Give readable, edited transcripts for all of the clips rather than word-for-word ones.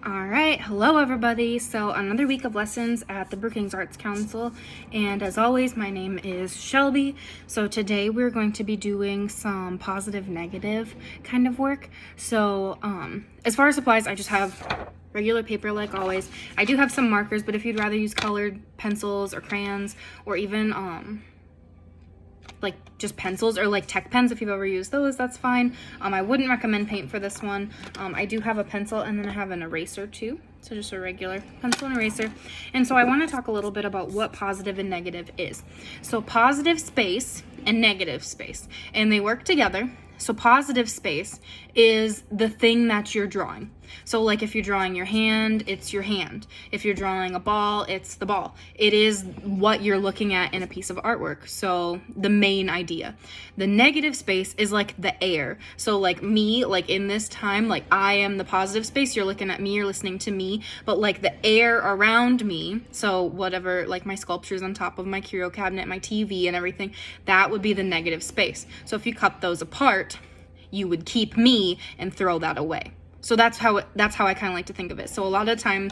All right, hello everybody. So another week of lessons at the Brookings Arts Council, and as always, my name is Shelby. So today we're going to be doing some positive negative kind of work. So as far as supplies, I just have regular paper like always. I do have some markers, but if you'd rather use colored pencils or crayons or even like just pencils or like tech pens, if you've ever used those, that's fine. I wouldn't recommend paint for this one. I do have a pencil and then I have an eraser too. So just a regular pencil and eraser. And so I want to talk a little bit about what positive and negative is. So positive space and negative space, and they work together. So positive space is the thing that you're drawing. So like if you're drawing your hand, it's your hand. If you're drawing a ball, it's the ball. It is what you're looking at in a piece of artwork. So the main idea. The negative space is like the air. So like me, like in this time, like I am the positive space. You're looking at me, you're listening to me, but like the air around me, so whatever, like my sculptures on top of my curio cabinet, my TV and everything, that would be the negative space. So if you cut those apart, you would keep me and throw that away. So that's how I kind of like to think of it. So a lot of time,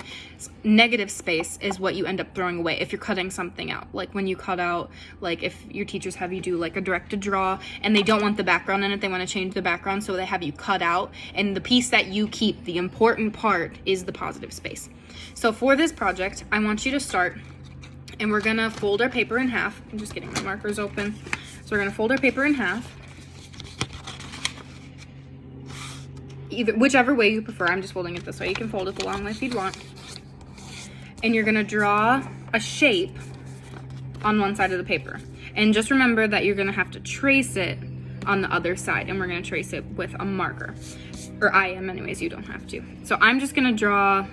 negative space is what you end up throwing away if you're cutting something out. Like when you cut out, like if your teachers have you do like a direct to draw and they don't want the background in it, they want to change the background, so they have you cut out, and the piece that you keep, the important part, is the positive space. So for this project, I want you to start, and we're gonna fold our paper in half. I'm just getting my markers open. So we're gonna fold our paper in half. Whichever way you prefer. I'm just folding it this way. You can fold it the long way if you'd want. And you're gonna draw a shape on one side of the paper. And just remember that you're gonna have to trace it on the other side, and we're gonna trace it with a marker. Or I am anyways, you don't have to. So I'm just gonna draw,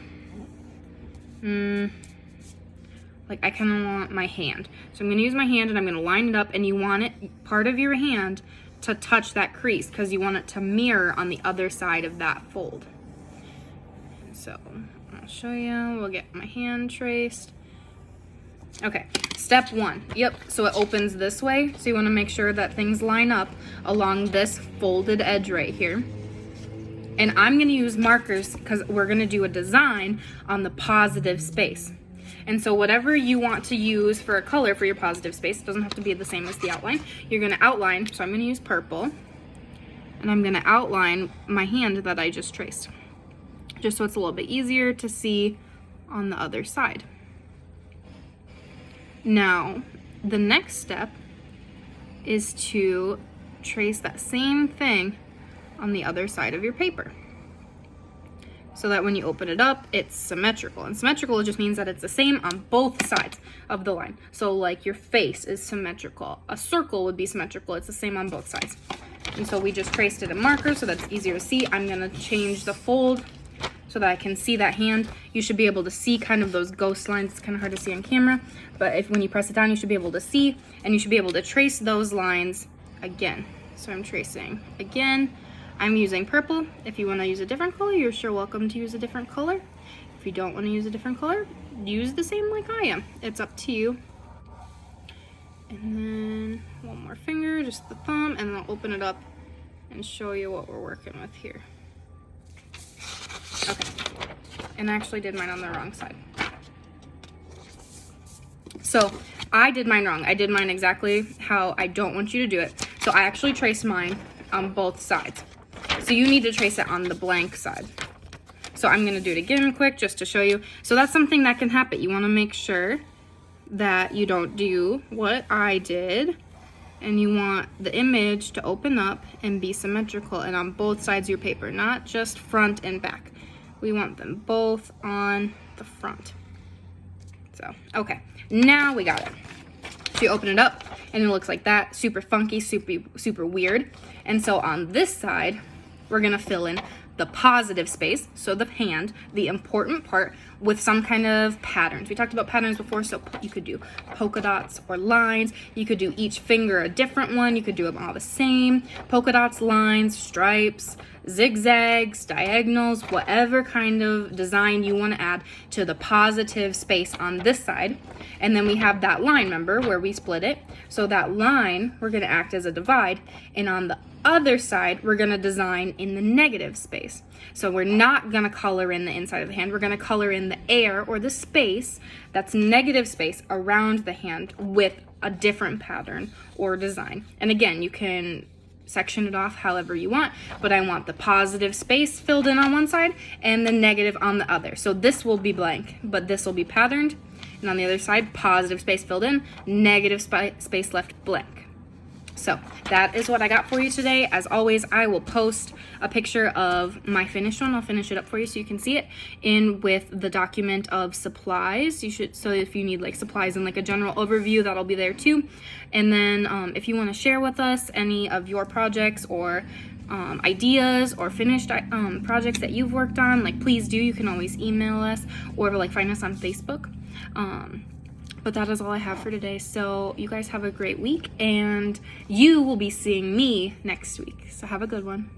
like I kinda want my hand. So I'm gonna use my hand and I'm gonna line it up, and you want it, part of your hand, to touch that crease because you want it to mirror on the other side of that fold. So I'll show you. We'll get my hand traced. Okay, step one. Yep, so it opens this way. So you want to make sure that things line up along this folded edge right here. And I'm going to use markers because we're going to do a design on the positive space. And so whatever you want to use for a color for your positive space, it doesn't have to be the same as the outline. You're gonna outline, so I'm gonna use purple, and I'm gonna outline my hand that I just traced, just so it's a little bit easier to see on the other side. Now, the next step is to trace that same thing on the other side of your paper, so that when you open it up, it's symmetrical. And symmetrical just means that it's the same on both sides of the line. So like your face is symmetrical. A circle would be symmetrical. It's the same on both sides. And so we just traced it in marker so that's easier to see. I'm gonna change the fold so that I can see that hand. You should be able to see kind of those ghost lines. It's kind of hard to see on camera, but when you press it down, you should be able to see, and you should be able to trace those lines again. So I'm tracing again. I'm using purple. If you want to use a different color, you're sure welcome to use a different color. If you don't want to use a different color, use the same like I am. It's up to you. And then one more finger, just the thumb, and then I'll open it up and show you what we're working with here. Okay, and I actually did mine on the wrong side. So I did mine wrong. I did mine exactly how I don't want you to do it. So I actually traced mine on both sides. So you need to trace it on the blank side. So I'm gonna do it again quick just to show you. So that's something that can happen. You wanna make sure that you don't do what I did, and you want the image to open up and be symmetrical and on both sides of your paper, not just front and back. We want them both on the front. So, okay, now we got it. So you open it up and it looks like that, super funky, super weird. And so on this side, we're gonna fill in the positive space, so the hand, the important part, with some kind of patterns. We talked about patterns before, so you could do polka dots or lines. You could do each finger a different one. You could do them all the same. Polka dots, lines, stripes, zigzags, diagonals, whatever kind of design you want to add to the positive space on this side. And then we have that line, remember, where we split it. So that line, we're going to act as a divide. And on the other side, we're going to design in the negative space. So we're not going to color in the inside of the hand. We're going to color in the air or the space that's negative space around the hand with a different pattern or design. And again, you can section it off however you want, but I want the positive space filled in on one side and the negative on the other. So this will be blank, but this will be patterned. And on the other side, positive space filled in, negative space left blank. So that is what I got for you today. As always, I will post a picture of my finished one. I'll finish it up for you so you can see it in with the document of supplies. So if you need like supplies and like a general overview, that'll be there too. And then if you want to share with us any of your projects or ideas or finished projects that you've worked on, like please do. You can always email us or like find us on Facebook. But that is all I have for today. So you guys have a great week, and you will be seeing me next week. So have a good one.